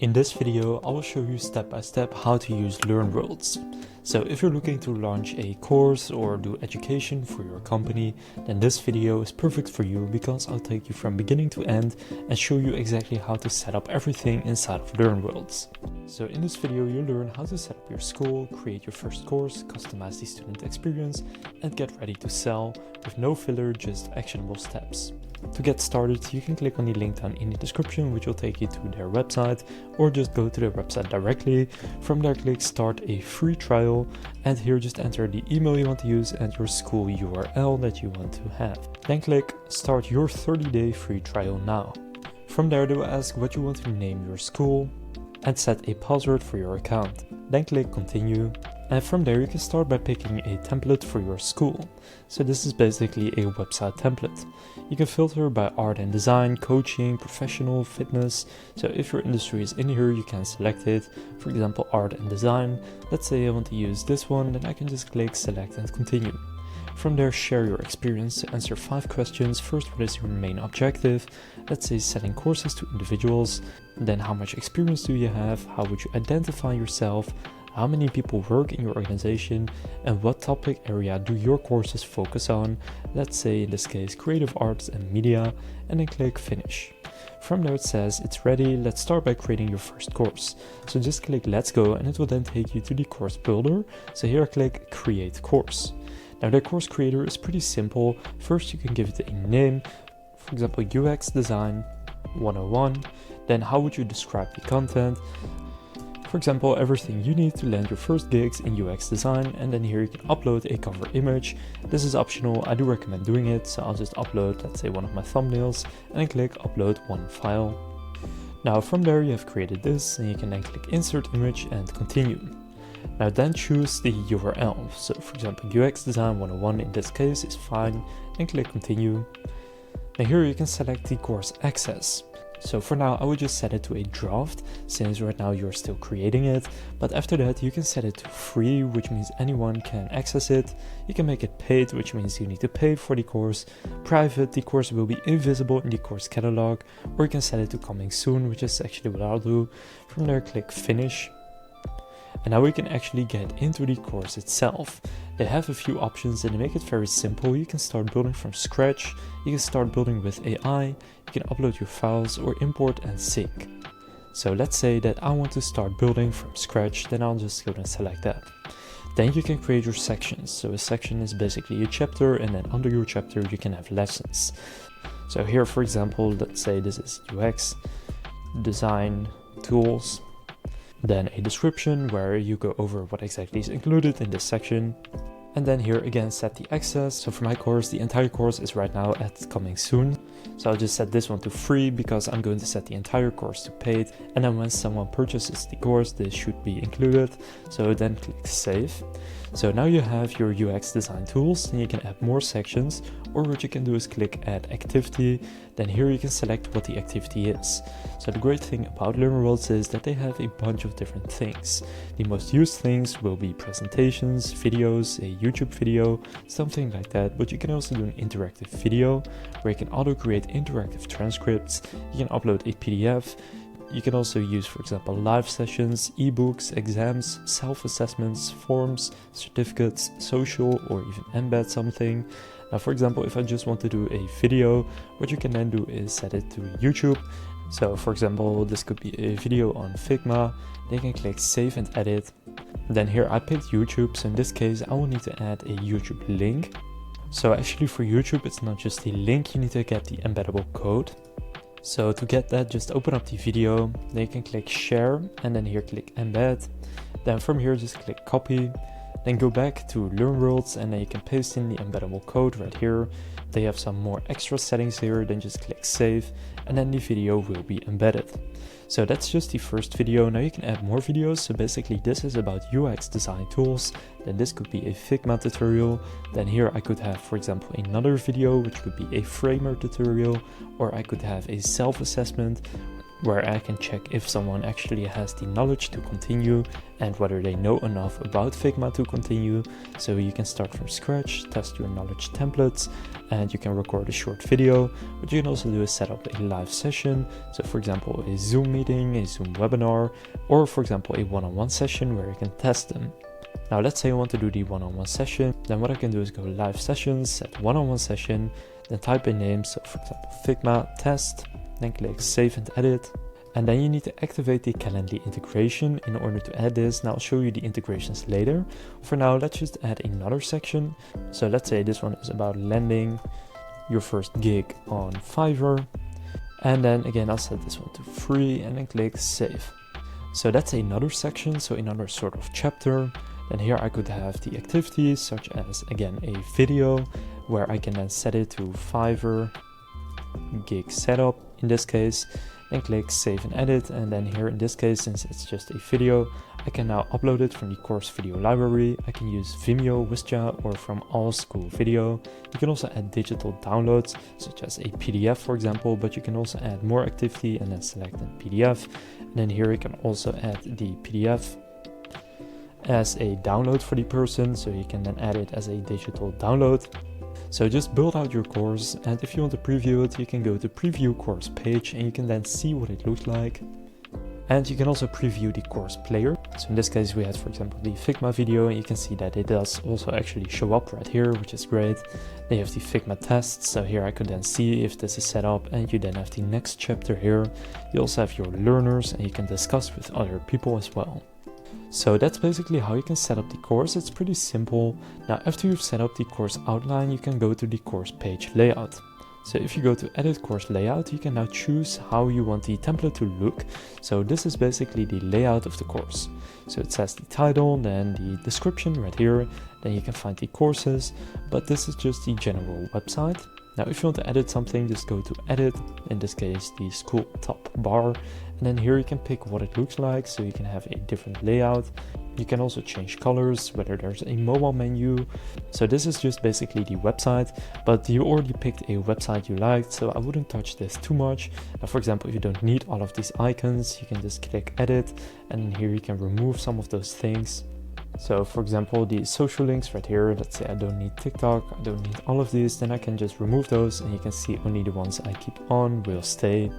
In this video, I will show you step by step how to use LearnWorlds. So if you're looking to launch a course or do education for your company, then this video is perfect for you because I'll take you from beginning to end and show you exactly how to set up everything inside of LearnWorlds. So in this video, you'll learn how to set up your school, create your first course, customize the student experience, and get ready to sell with no filler, just actionable steps. To get started, you can click on the link down in the description, which will take you to their website, or just go to their website directly. From there, click start a free trial, and here just enter the email you want to use and your school URL that you want to have. Then click start your 30-day free trial now. From there, they will ask what you want to name your school and set a password for your account. Then click continue. And from there you can start by picking a template for your school. So this is basically a website template. You can filter by art and design, coaching, professional, fitness. So if your industry is in here, you can select it. For example, art and design. Let's say I want to use this one, then I can just click select and continue. From there, share your experience to answer 5 questions. First, what is your main objective? Let's say selling courses to individuals. Then how much experience do you have? How would you identify yourself? How many people work in your organization, and what topic area do your courses focus on? Let's say in this case creative arts and media, and then click finish. From there it says it's ready. Let's start by creating your first course. So just click let's go, and it will then take you to the course builder. So here click create course. Now the course creator is pretty simple. First you can give it a name, for example UX design 101. Then how would you describe the content? For example, everything you need to land your first gigs in UX design, and then here you can upload a cover image. This is optional, I do recommend doing it, so I'll just upload, let's say, one of my thumbnails, and then click upload one file. Now from there you have created this, and you can then click insert image and continue. Now then choose the URL, so for example UX design 101 in this case is fine, and click continue. Now here you can select the course access. So for now, I would just set it to a draft, since right now you're still creating it. But after that, you can set it to free, which means anyone can access it. You can make it paid, which means you need to pay for the course. Private, the course will be invisible in the course catalog. Or you can set it to coming soon, which is actually what I'll do. From there, click finish. And now we can actually get into the course itself. They have a few options and they make it very simple. You can start building from scratch, you can start building with AI, you can upload your files or import and sync. So let's say that I want to start building from scratch, then I'll just go and select that. Then you can create your sections. So a section is basically a chapter, and then under your chapter you can have lessons. So here, for example, let's say this is UX design tools. Then a description where you go over what exactly is included in this section. And then here again set the access. So for my course, the entire course is right now at coming soon. So I'll just set this one to free because I'm going to set the entire course to paid. And then when someone purchases the course, this should be included. So then click save. So now you have your UX design tools, and you can add more sections, or what you can do is click add activity. Then here you can select what the activity is. So the great thing about LearnWorlds is that they have a bunch of different things. The most used things will be presentations, videos, a YouTube video, something like that, but you can also do an interactive video where you can auto create interactive transcripts. You can upload a PDF. You can also use, for example, live sessions, ebooks, exams, self-assessments, forms, certificates, social, or even embed something. Now, for example, if I just want to do a video, what you can then do is set it to YouTube. So, for example, this could be a video on Figma. Then you can click save and edit. Then here I picked YouTube, so in this case I will need to add a YouTube link. So actually for YouTube, it's not just the link, you need to get the embeddable code. So to get that, just open up the video, then you can click share, and then here click embed. Then from here just click copy, then go back to LearnWorlds, and then you can paste in the embeddable code right here. They have some more extra settings here, then just click save, and then the video will be embedded. So that's just the first video. Now you can add more videos. So basically this is about UX design tools. Then this could be a Figma tutorial. Then here I could have, for example, another video, which could be a framer tutorial, or I could have a self-assessment. where I can check if someone actually has the knowledge to continue and whether they know enough about Figma to continue. So you can start from scratch, test your knowledge templates, and you can record a short video. What you can also do is set up a live session. So for example, a Zoom meeting, a Zoom webinar, or for example, a one-on-one session where you can test them. Now let's say I want to do the one-on-one session. Then what I can do is go live sessions, set one-on-one session, then type a name. So for example, Figma test, then click save and edit. And then you need to activate the Calendly integration in order to add this. Now I'll show you the integrations later. For now, let's just add another section. So let's say this one is about landing your first gig on Fiverr. And then again, I'll set this one to free and then click save. So that's another section, so another sort of chapter. Then here I could have the activities such as, again, a video where I can then set it to Fiverr gig setup in this case. Then click save and edit, and then here in this case, since it's just a video, I can now upload it from the course video library. I can use Vimeo, Wistia, or from All School Video. You can also add digital downloads such as a PDF, for example, but you can also add more activity and then select a PDF. And then here you can also add the PDF as a download for the person, so you can then add it as a digital download. So just build out your course, and if you want to preview it, you can go to preview course page and you can then see what it looks like. And you can also preview the course player. So in this case we had, for example, the Figma video, and you can see that it does also actually show up right here, which is great. Then you have the Figma test, so here I could then see if this is set up, and you then have the next chapter here. You also have your learners, and you can discuss with other people as well. So that's basically how you can set up the course. It's pretty simple. Now after you've set up the course outline, you can go to the course page layout. So if you go to edit course layout, you can now choose how you want the template to look. So this is basically the layout of the course. So it says the title, then the description right here, then you can find the courses, but this is just the general website. Now if you want to edit something, just go to edit, in this case the school top bar, and then here you can pick what it looks like, so you can have a different layout. You can also change colors, whether there's a mobile menu. So this is just basically the website, but you already picked a website you liked, so I wouldn't touch this too much. Now for example, if you don't need all of these icons, you can just click edit, and here you can remove some of those things. So for example, the social links right here, let's say I don't need TikTok, I don't need all of these, then I can just remove those, and you can see only the ones I keep on will stay.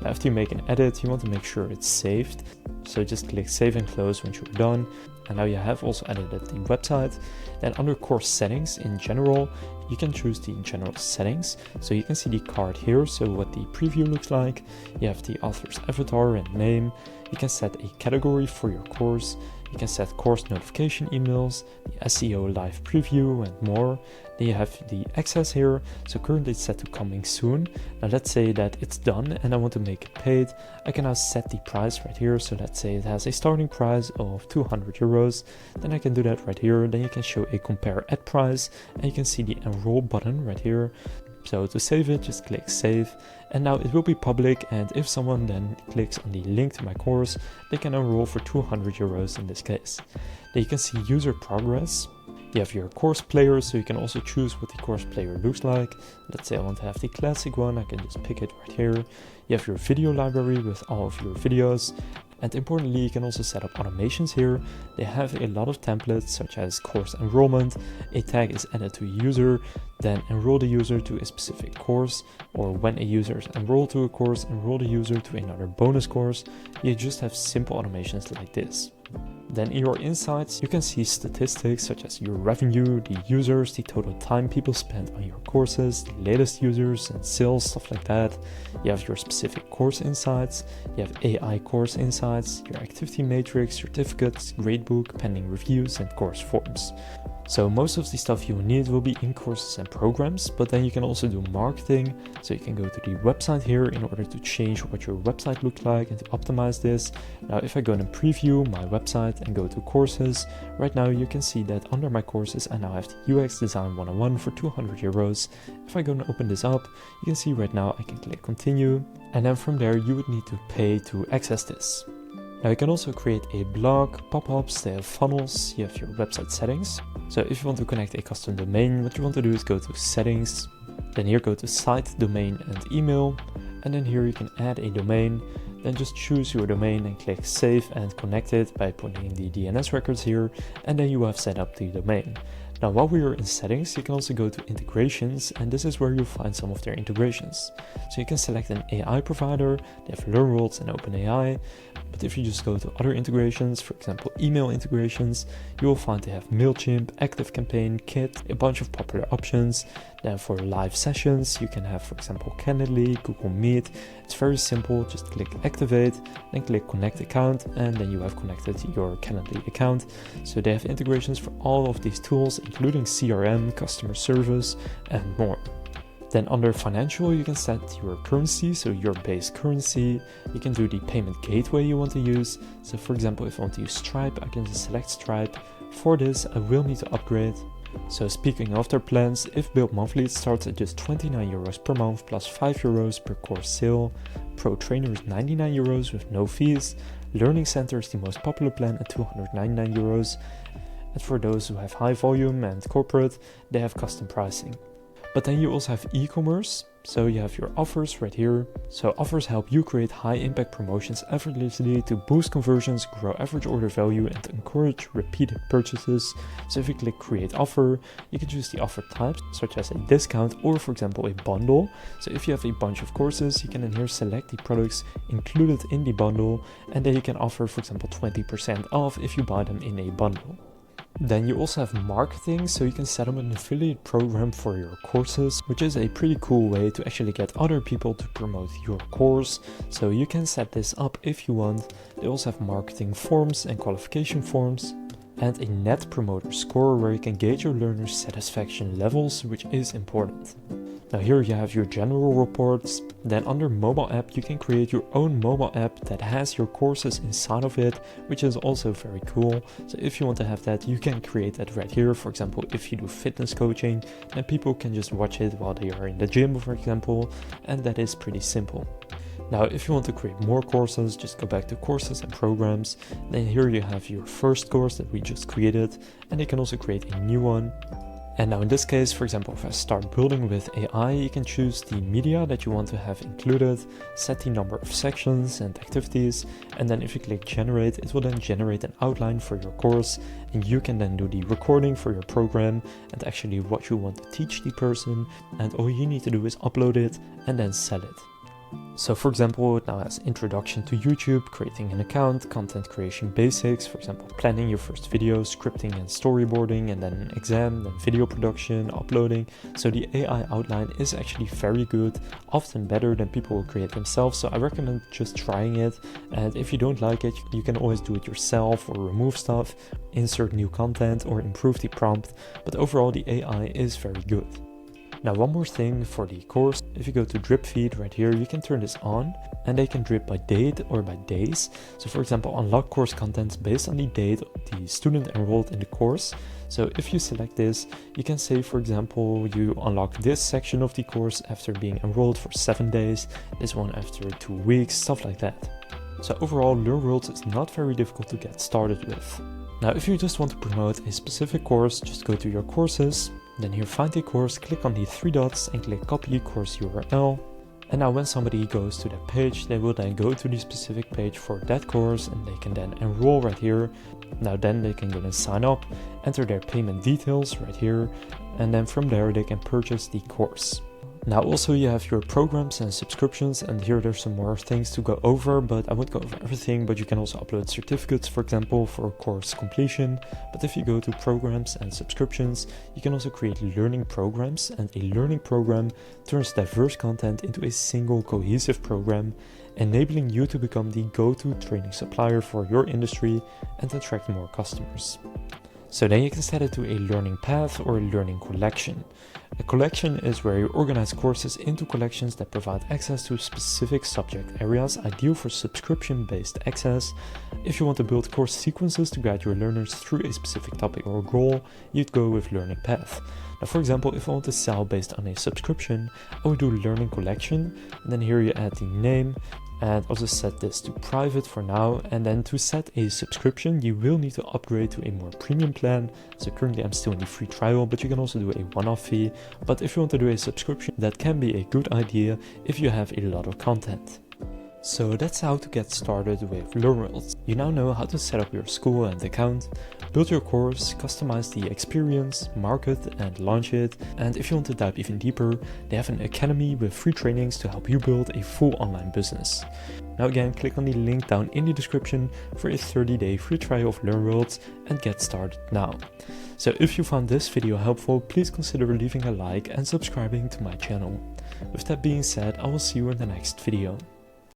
Now after you make an edit, you want to make sure it's saved. So just click save and close once you're done. And now you have also edited the website. Then under course settings in general, you can choose the general settings. So you can see the card here, so what the preview looks like. You have the author's avatar and name. You can set a category for your course. You can set course notification emails, the SEO live preview, and more. Then you have the access here, so currently it's set to coming soon. Now let's say that it's done and I want to make it paid. I can now set the price right here, so let's say it has a starting price of 200 euros. Then I can do that right here. Then you can show a compare at price, and you can see the enroll button right here. So to save it, just click save, and now it will be public, and if someone then clicks on the link to my course, they can enroll for 200 euros in this case. Then you can see user progress. You have your course player, so you can also choose what the course player looks like. Let's say I want to have the classic one, I can just pick it right here. You have your video library with all of your videos. And importantly, you can also set up automations here. They have a lot of templates such as course enrollment, a tag is added to a user, then enroll the user to a specific course, or when a user is enrolled to a course, enroll the user to another bonus course. You just have simple automations like this. Then in your insights, you can see statistics such as your revenue, the users, the total time people spend on your courses, the latest users and sales, stuff like that. You have your specific course insights, you have AI course insights, your activity matrix, certificates, gradebook, pending reviews, and course forms. So most of the stuff you will need will be in courses and programs, but then you can also do marketing. So you can go to the website here in order to change what your website looks like and to optimize this. Now if I go and preview my website and go to courses, right now you can see that under my courses I now have the UX Design 101 for 200 euros. If I go and open this up, you can see right now I can click continue, and then from there you would need to pay to access this. Now you can also create a blog, pop-ups, they have funnels, you have your website settings. So if you want to connect a custom domain, what you want to do is go to settings, then here go to site, domain and email, and then here you can add a domain. then just choose your domain and click save and connect it by putting the DNS records here, and then you have set up the domain. Now while we are in settings, you can also go to integrations, and this is where you'll find some of their integrations. So you can select an AI provider. They have LearnWorlds and OpenAI, but if you just go to other integrations, for example email integrations, you will find they have MailChimp, ActiveCampaign, Kit, a bunch of popular options. Then for live sessions, you can have, for example, Calendly, Google Meet. It's very simple, just click activate, then click connect account, and then you have connected your Calendly account. So they have integrations for all of these tools, including CRM, customer service, and more. Then under financial, you can set your currency, so your base currency. You can do the payment gateway you want to use. So for example, if I want to use Stripe, I can just select Stripe. For this, I will need to upgrade. So speaking of their plans, if billed monthly, it starts at just 29 euros per month plus 5 euros per course sale. Pro Trainer is 99 euros with no fees. Learning Center is the most popular plan at 299 euros. And for those who have high volume and corporate, they have custom pricing. But then you also have e-commerce, so you have your offers right here. So offers help you create high impact promotions effortlessly to boost conversions, grow average order value, and encourage repeated purchases. So if you click create offer, you can choose the offer types such as a discount or for example a bundle. So if you have a bunch of courses, you can in here select the products included in the bundle, and then you can offer for example 20% off if you buy them in a bundle. Then you also have marketing, so you can set up an affiliate program for your courses, which is a pretty cool way to actually get other people to promote your course. So you can set this up if you want. They also have marketing forms and qualification forms, and a net promoter score where you can gauge your learners' satisfaction levels, which is important. Now here you have your general reports. Then under mobile app, you can create your own mobile app that has your courses inside of it, which is also very cool. So if you want to have that, you can create that right here. For example, if you do fitness coaching, then people can just watch it while they are in the gym, for example, and that is pretty simple. Now, if you want to create more courses, just go back to courses and programs. Then here you have your first course that we just created, and you can also create a new one. And now in this case, for example, if I start building with AI, you can choose the media that you want to have included, set the number of sections and activities, and then if you click generate, it will then generate an outline for your course, and you can then do the recording for your program and actually what you want to teach the person, and all you need to do is upload it and then sell it. So for example, it now has introduction to YouTube, creating an account, content creation basics, for example, planning your first video, scripting and storyboarding, and then an exam, then video production, uploading. So the AI outline is actually very good, often better than people will create themselves. So I recommend just trying it. And if you don't like it, you can always do it yourself or remove stuff, insert new content or improve the prompt. But overall, the AI is very good. Now one more thing for the course, if you go to drip feed right here, you can turn this on and they can drip by date or by days. So for example, unlock course contents based on the date the student enrolled in the course. So if you select this, you can say, for example, you unlock this section of the course after being enrolled for 7 days, this one after 2 weeks, stuff like that. So overall, LearnWorlds is not very difficult to get started with. Now, if you just want to promote a specific course, just go to your courses. Then here find the course, click on the 3 dots and click copy course URL. And now when somebody goes to that page, they will then go to the specific page for that course and they can then enroll right here. Now then they can go and sign up, enter their payment details right here, and then from there they can purchase the course. Now also you have your programs and subscriptions, and here there's some more things to go over, but I won't go over everything. But you can also upload certificates, for example, for course completion. But if you go to programs and subscriptions, you can also create learning programs, and a learning program turns diverse content into a single cohesive program, enabling you to become the go-to training supplier for your industry and attract more customers. So then you can set it to a learning path or a learning collection. A collection is where you organize courses into collections that provide access to specific subject areas, ideal for subscription-based access. If you want to build course sequences to guide your learners through a specific topic or goal, you'd go with learning path. Now, for example, if I want to sell based on a subscription, I would do learning collection, and then here you add the name. And also set this to private for now, and then to set a subscription you will need to upgrade to a more premium plan. So currently I'm still in the free trial, but you can also do a one-off fee. But if you want to do a subscription, that can be a good idea if you have a lot of content. So that's how to get started with LearnWorlds. You now know how to set up your school and account, build your course, customize the experience, market and launch it, and if you want to dive even deeper, they have an academy with free trainings to help you build a full online business. Now again, click on the link down in the description for a 30-day free trial of LearnWorlds and get started now. So if you found this video helpful, please consider leaving a like and subscribing to my channel. With that being said, I will see you in the next video.